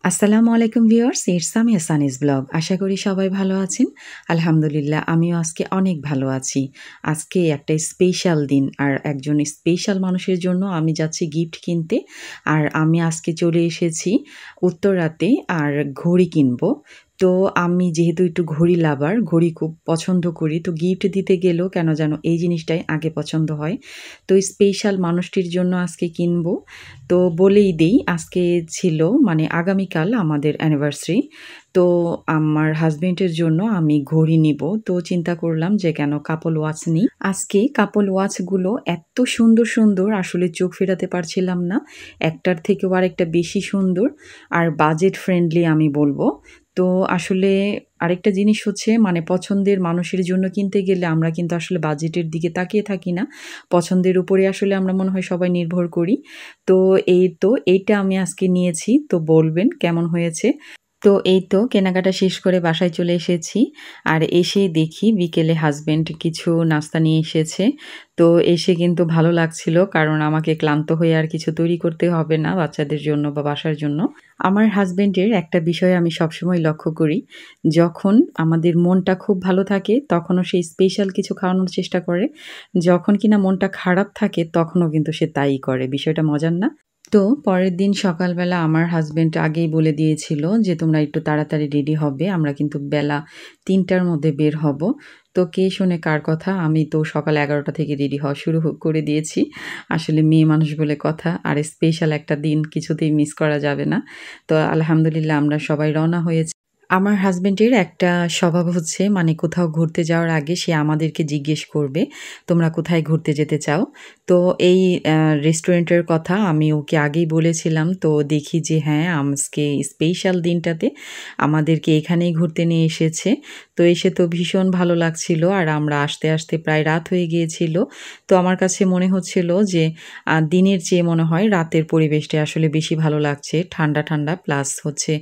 আসসালামু আলাইকুম viewers, it's আমি সানিস ব্লগ। আশা করি সবাই ভালো আছেন। আলহামদুলিল্লাহ আমিও আজকে অনেক ভালো আছি। আজকে একটা স্পেশাল দিন আর একজন স্পেশাল মানুষের জন্য আমি যাচ্ছি গিফট কিনতে। আর আমি আজকে চলে এসেছি উত্তরাতে আর ঘড়ি কিনবো। তো আমি যেহেতু একটু ঘড়ি লাভার, ঘড়ি খুব পছন্দ করি। তো গিফট দিতে গেলেও কেন যেন এই জিনিসটাই আগে পছন্দ হয়। তো স্পেশাল মানুষটির জন্য আজকে কিনবো। তো বলেই দেই আজকে ছিল মানে আগামীকাল আমাদের অ্যানিভার্সারি। তো আমার হাসব্যান্ডের জন্য আমি ঘড়ি নিব। তো চিন্তা করলাম যে কেন কাপল ওয়াচ নিই। আজকে কাপল ওয়াচগুলো এত সুন্দর, সুন্দর আসলে চোখ ফেরাতে পারছিলাম না। একটার থেকেও আরেকটা বেশি সুন্দর আর বাজেট ফ্রেন্ডলি আমি বলব। তো আসলে আরেকটা জিনিস হচ্ছে মানে পছন্দের মানুষের জন্য কিনতে গেলে আমরা কিন্তু আসলে বাজেটের দিকে তাকিয়ে থাকি না। পছন্দের উপরে আসলে আমরা মনে হয় সবাই নির্ভর করি। তো এইটা আমি আজকে নিয়েছি। তো বলবেন কেমন হয়েছে? তো এই তো কেনাকাটা শেষ করে বাসায় চলে এসেছি। আর এসে দেখি বিকেলে হাসব্যান্ড কিছু নাস্তা নিয়ে এসেছে। তো এসে কিন্তু ভালো লাগছিল কারণ আমাকে ক্লান্ত হয়ে আর কিছু তৈরি করতে হবে না বাচ্চাদের জন্য বা বাসার জন্য। আমার হাসব্যান্ডের একটা বিষয় আমি সবসময় লক্ষ্য করি, যখন আমাদের মনটা খুব ভালো থাকে তখনও সে স্পেশাল কিছু খাওয়ানোর চেষ্টা করে। যখন কিনা মনটা খারাপ থাকে তখনও কিন্তু সে তাই করে। বিষয়টা মজার না? তো পরের দিন সকালবেলা আমার হাসব্যান্ড আগেই বলে দিয়েছিল যে, "তোমরা একটু তাড়াতাড়ি রেডি হবে। আমরা কিন্তু বেলা ৩টার মধ্যে বের হব।" তো কে শোনে কার কথা? আমি তো সকাল ১১টা থেকে রেডি হওয়া শুরু করে দিয়েছি। আসলে মেয়ে মানুষ বলে কথা। আর স্পেশাল একটা দিন কিছুতেই মিস করা যাবে না। তো আলহামদুলিল্লাহ আমরা সবাই রওনা হয়েছি। আমার হাসব্যান্ডের একটা স্বভাব হচ্ছে মানে কোথাও ঘুরতে যাওয়ার আগে সে আমাদেরকে জিজ্ঞেস করবে, "তোমরা কোথায় ঘুরতে যেতে চাও?" তো এই রেস্টুরেন্টের কথা আমি ওকে আগেই বলেছিলাম। তো দেখি যে হ্যাঁ, আজকে স্পেশাল দিনটাতে আমাদেরকে এখানেই ঘুরতে নিয়ে এসেছে। তো এসে তো ভীষণ ভালো লাগছিল আর আমরা আসতে, আসতে প্রায় রাত হয়ে গিয়েছিল। তো আমার কাছে মনে হচ্ছিল যে দিনের চেয়ে মনে হয় রাতের পরিবেশটা আসলে বেশি ভালো লাগছে। ঠান্ডা, ঠান্ডা প্লাস হচ্ছে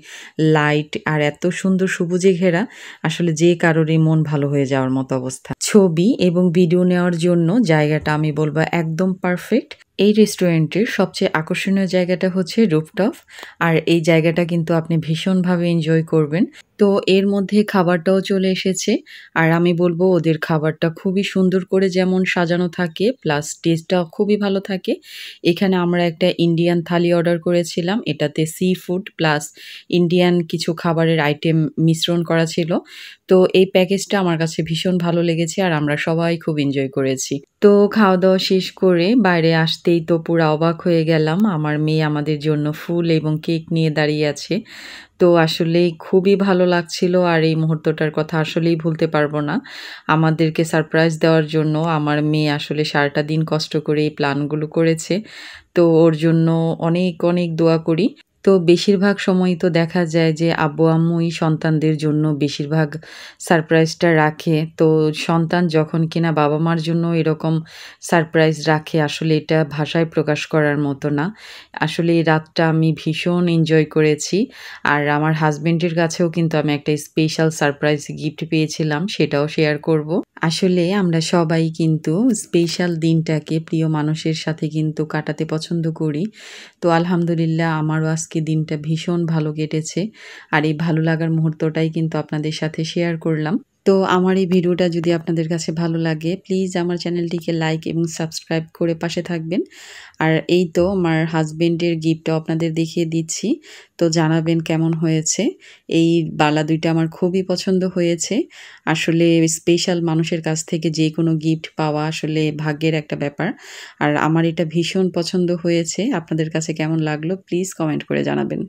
লাইট আর এত সুন্দর সবুজে ঘেরা, আসলে যে কারোরই মন ভালো হয়ে যাওয়ার মতো অবস্থা। ছবি এবং ভিডিও নেওয়ার জন্য জায়গাটা আমি বলব একদম পারফেক্ট। এই রেস্টুরেন্টের সবচেয়ে আকর্ষণীয় জায়গাটা হচ্ছে রুফটপ। আর এই জায়গাটা কিন্তু আপনি ভীষণভাবে এনজয় করবেন। তো এর মধ্যে খাবারটাও চলে এসেছে। আর আমি বলব ওদের খাবারটা খুবই সুন্দর করে যেমন সাজানো থাকে প্লাস টেস্টটাও খুবই ভালো থাকে। এখানে আমরা একটা ইন্ডিয়ান থালি অর্ডার করেছিলাম। এটাতে সি ফুড প্লাস ইন্ডিয়ান কিছু খাবারের আইটেম মিশ্রণ করা ছিল। তো এই প্যাকেজটা আমার কাছে ভীষণ ভালো লেগেছে আর আমরা সবাই খুব এনজয় করেছি। তো খাওয়া-দাওয়া শেষ করে বাইরে আসতেই তো পুরা অবাক হয়ে গেলাম। আমার মেয়ে আমাদের জন্য ফুল এবং কেক নিয়ে দাঁড়িয়ে আছে। তো আসলেই খুবই ভালো লাগছিল আর এই মুহূর্তটার কথা আসলেই ভুলতে পারবো না। আমাদেরকে সারপ্রাইজ দেওয়ার জন্য আমার মেয়ে আসলে সারাটা দিন কষ্ট করে এই প্ল্যানগুলো করেছে। তো ওর জন্য অনেক, অনেক দোয়া করি। তো বেশিরভাগ সময়ই তো দেখা যায় যে আব্বু-আম্মুই সন্তানদের জন্য বেশিরভাগ সারপ্রাইজটা রাখে। তো সন্তান যখন কিনা বাবা-মার জন্য এরকম সারপ্রাইজ রাখে আসলে এটা ভাষায় প্রকাশ করার মতো না। আসলে এই রাতটা আমি ভীষণ এনজয় করেছি। আর আমার হাসব্যান্ডের কাছেও কিন্তু আমি একটা স্পেশাল সারপ্রাইজ গিফট পেয়েছিলাম, সেটাও শেয়ার করব। আসলে আমরা সবাই কিন্তু স্পেশাল দিনটাকে প্রিয় মানুষের সাথে কিন্তু কাটাতে পছন্দ করি। তো আলহামদুলিল্লাহ আমারও আজকে দিনটা ভীষণ ভালো কেটেছে। আর এই ভালো লাগার মুহূর্তটাই কিন্তু আপনাদের সাথে শেয়ার করলাম। তো আমার এই ভিডিওটা যদি আপনাদের কাছে ভালো লাগে প্লিজ আমার চ্যানেলটিকে লাইক এবং সাবস্ক্রাইব করে পাশে থাকবেন। আর এই তো আমার হাসব্যান্ডের গিফটটাও আপনাদের দেখিয়ে দিচ্ছি। তো জানাবেন কেমন হয়েছে। এই বালা ২ টা আমার খুবই পছন্দ হয়েছে। আসলে স্পেশাল মানুষের কাছ থেকে যেকোনো গিফট পাওয়া আসলে ভাগ্যের একটা ব্যাপার। আর আমার এটা ভীষণ পছন্দ হয়েছে। আপনাদের কাছে কেমন লাগলো প্লিজ কমেন্ট করে জানাবেন।